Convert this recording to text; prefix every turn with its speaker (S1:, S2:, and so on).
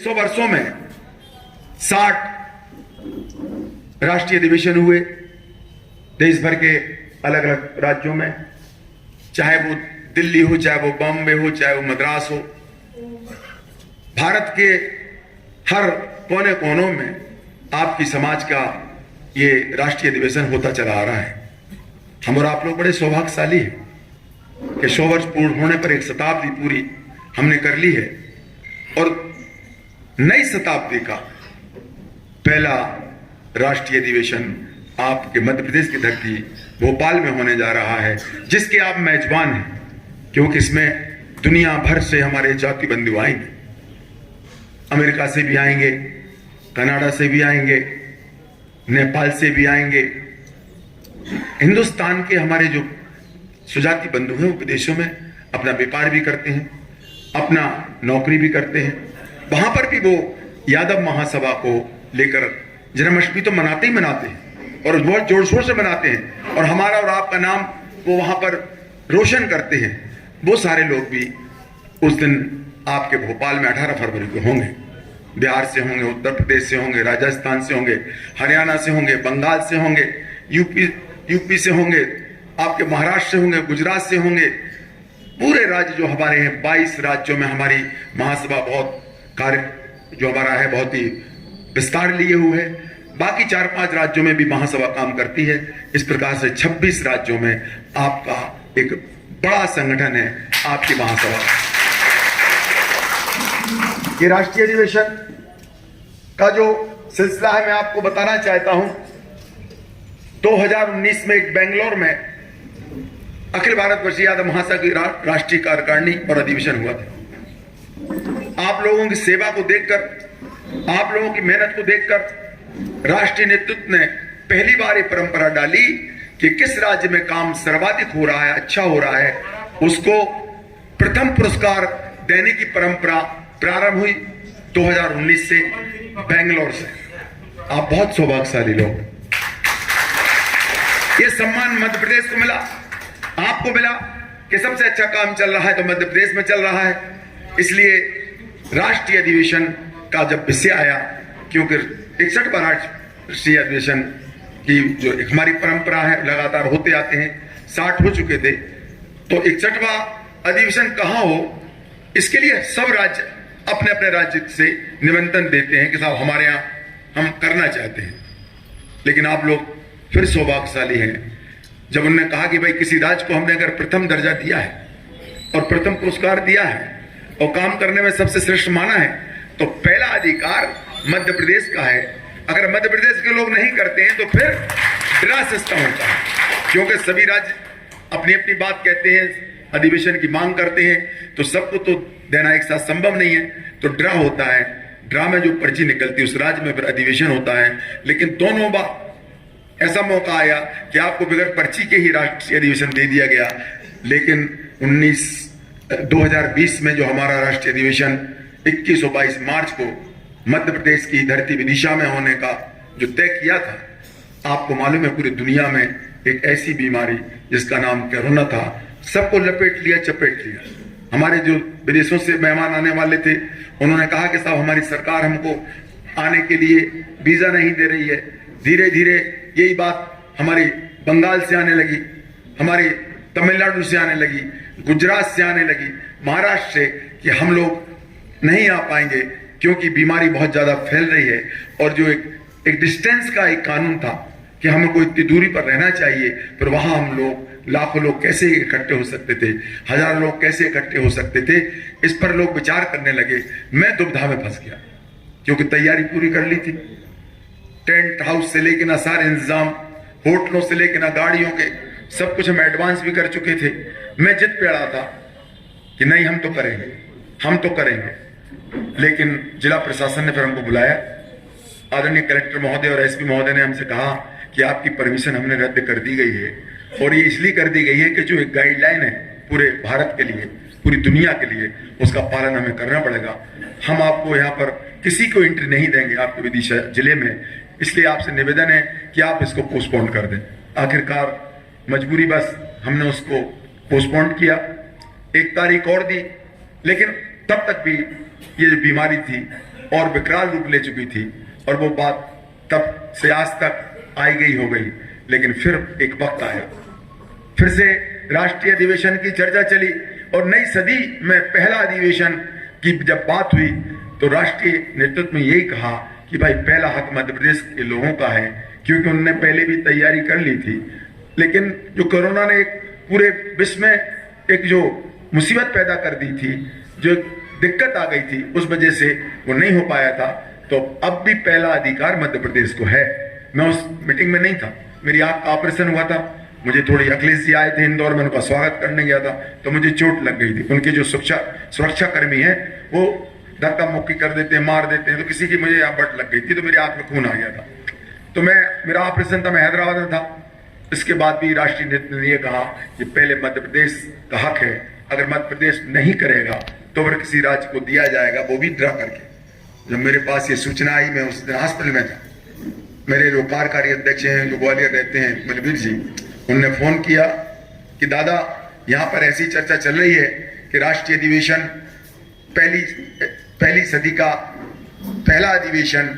S1: 100 वर्षों में 60 राष्ट्रीय अधिवेशन हुए देश भर के अलग अलग राज्यों में, चाहे वो दिल्ली हो, चाहे वो बॉम्बे हो, चाहे वो मद्रास हो। भारत के हर कोने कोनों में आपकी समाज का ये राष्ट्रीय अधिवेशन होता चला आ रहा है। हम और आप लोग बड़े सौभाग्यशाली हैं कि 100 वर्ष पूर्ण होने पर एक शताब्दी पूरी हमने कर ली है और नई शताब्दी का पहला राष्ट्रीय अधिवेशन आपके मध्य प्रदेश की धरती भोपाल में होने जा रहा है, जिसके आप मेजबान हैं, क्योंकि इसमें दुनिया भर से हमारे जाति बंधु आएंगे। अमेरिका से भी आएंगे, कनाडा से भी आएंगे, नेपाल से भी आएंगे। हिंदुस्तान के हमारे जो सुजाति बंधु हैं वो विदेशों में अपना व्यापार भी करते हैं, अपना नौकरी भी करते हैं। वहां पर भी वो यादव महासभा को लेकर जन्माष्टमी तो मनाते ही मनाते हैं और बहुत जोर शोर से मनाते हैं और हमारा और आपका नाम वो वहां पर रोशन करते हैं। वो सारे लोग भी उस दिन आपके भोपाल में 18 फरवरी को होंगे। बिहार से होंगे, उत्तर प्रदेश से होंगे, राजस्थान से होंगे, हरियाणा से होंगे, बंगाल से होंगे, यूपी से होंगे, आपके महाराष्ट्र से होंगे, गुजरात से होंगे। पूरे राज्य जो हमारे हैं, 22 राज्यों में हमारी महासभा बहुत कार्य जो हमारा है बहुत ही विस्तार लिए हुए है। बाकी 4-5 राज्यों में भी महासभा काम करती है। इस प्रकार से 26 राज्यों में आपका एक बड़ा संगठन है आपकी महासभा। ये राष्ट्रीय अधिवेशन का जो सिलसिला है मैं आपको बताना चाहता हूं। 2019 में एक बेंगलोर में अखिल भारत वर्षीय यादव महासभा की राष्ट्रीय कार्यकारिणी और अधिवेशन हुआ था। आप लोगों की सेवा को देखकर, आप लोगों की मेहनत को देखकर राष्ट्रीय नेतृत्व ने पहली बार ये परंपरा डाली कि किस राज्य में काम सर्वाधिक हो रहा है, अच्छा हो रहा है, उसको प्रथम पुरस्कार देने की परंपरा प्रारंभ हुई 2019 से बेंगलोर से। आप बहुत सौभाग्यशाली लोग। ये सम्मान मध्य प्रदेश को मिला, आपको मिला कि सबसे अच्छा काम चल रहा है तो मध्य प्रदेश में चल रहा है। इसलिए राष्ट्रीय अधिवेशन का जब विषय आया, क्योंकि 61वां राष्ट्रीय अधिवेशन की जो एक हमारी परंपरा है लगातार होते आते हैं, 60 हो चुके थे, तो 61वां अधिवेशन कहाँ हो इसके लिए सब राज्य अपने अपने राज्य से निमंत्रण देते हैं कि साहब हमारे यहाँ हम करना चाहते हैं। लेकिन आप लोग फिर सौभाग्यशाली हैं जब उन्होंने कहा कि भाई किसी राज्य को हमने अगर प्रथम दर्जा दिया है और प्रथम पुरस्कार दिया है और काम करने में सबसे श्रेष्ठ माना है, तो पहला अधिकार मध्य प्रदेश का है। अगर मध्य प्रदेश के लोग नहीं करते हैं तो फिर ड्रा सिस्टम होता है, क्योंकि सभी राज्य अपनी अपनी बात कहते हैं, अधिवेशन की मांग करते हैं, तो सबको तो देना एक साथ संभव नहीं है, तो ड्रा होता है। ड्रा में जो पर्ची निकलती है उस राज्य में फिर अधिवेशन होता है। लेकिन दोनों बार ऐसा मौका आया कि आपको बगैर पर्ची के ही राष्ट्रीय अधिवेशन दे दिया गया। लेकिन 2020 में जो हमारा राष्ट्रीय अधिवेशन 21 और 22 मार्च को मध्य प्रदेश की धरती विदिशा में होने का जो तय किया था, आपको मालूम है पूरी दुनिया में एक ऐसी बीमारी जिसका नाम कोरोना था, सबको लपेट लिया, चपेट लिया। हमारे जो विदेशों से मेहमान आने वाले थे उन्होंने कहा कि साहब हमारी सरकार हमको आने के लिए वीजा नहीं दे रही है। धीरे धीरे यही बात हमारी बंगाल से आने लगी, हमारी तमिलनाडु से आने लगी, गुजरात से आने लगी, महाराष्ट्र से, कि हम लोग नहीं आ पाएंगे क्योंकि बीमारी बहुत ज्यादा फैल रही है। और जो एक डिस्टेंस का एक कानून था कि हमें कोई इतनी दूरी पर रहना चाहिए, पर वहां हम लोग लाखों लोग कैसे इकट्ठे हो सकते थे, हजारों लोग कैसे इकट्ठे हो सकते थे, इस पर लोग विचार करने लगे। मैं दुविधा में फंस गया क्योंकि तैयारी पूरी कर ली थी, टेंट हाउस से लेकर ना सारे इंतजाम, होटलों से लेकर ना गाड़ियों के, सब कुछ हम एडवांस भी कर चुके थे। मैं जिद पे अड़ा था कि नहीं हम तो करेंगे, हम तो करेंगे। लेकिन जिला प्रशासन ने फिर हमको बुलाया, आदरणीय कलेक्टर महोदय और एसपी महोदय ने हमसे कहा कि आपकी परमिशन हमने रद्द कर दी गई है, और ये इसलिए कर दी गई है कि जो एक गाइडलाइन है पूरे भारत के लिए, पूरी दुनिया के लिए, उसका पालन हमें करना पड़ेगा। हम आपको यहाँ पर किसी को एंट्री नहीं देंगे आपके विदिशा जिले में, इसलिए आपसे निवेदन है कि आप इसको पोस्टपोन कर दें। आखिरकार मजबूरी बस हमने उसको पोस्टपोन किया, एक तारीख और दी। लेकिन तब तक भी ये जो बीमारी थी और विकराल रूप ले चुकी थी, और वो बात तब से आज तक आई गई हो गई। लेकिन फिर एक वक्त आया, फिर से राष्ट्रीय अधिवेशन की चर्चा चली, और नई सदी में पहला अधिवेशन की जब बात हुई तो राष्ट्रीय नेतृत्व में यही कहा कि भाई पहला हक मध्य प्रदेश के लोगों का है, क्योंकि उन्होंने पहले भी तैयारी कर ली थी। लेकिन जो कोरोना ने एक पूरे विश्व में एक जो मुसीबत पैदा कर दी थी, जो दिक्कत आ गई थी, उस वजह से वो नहीं हो पाया था। तो अब भी पहला अधिकार मध्य प्रदेश को है। मैं उस मीटिंग में नहीं था, मेरी आंख का ऑपरेशन हुआ था, मुझे थोड़ी अखिलेश जी आए थे इंदौर में, उनका स्वागत करने गया था, तो मुझे चोट लग गई थी। उनके जो सुरक्षा कर्मी हैं वो धक्का मुक्की कर देते हैं, मार देते हैं, तो किसी की मुझे यहाँ बट लग गई थी, तो मेरी आंख में खून आ गया था। तो मेरा ऑपरेशन था, मैं हैदराबाद में था। इसके बाद भी राष्ट्रीय नेतृत्व ने यह कहा कि पहले मध्य प्रदेश का हक है, अगर मध्य प्रदेश नहीं करेगा तो फिर किसी राज्य को दिया जाएगा, वो भी ड्रा करके। जब मेरे पास ये सूचना आई, मैं उस दिन हॉस्पिटल में था, मेरे जो कार्यकारी अध्यक्ष हैं जो ग्वालियर रहते हैं बलबीर जी, उनने फोन किया कि दादा यहाँ पर ऐसी चर्चा चल रही है कि राष्ट्रीय अधिवेशन पहली सदी का पहला अधिवेशन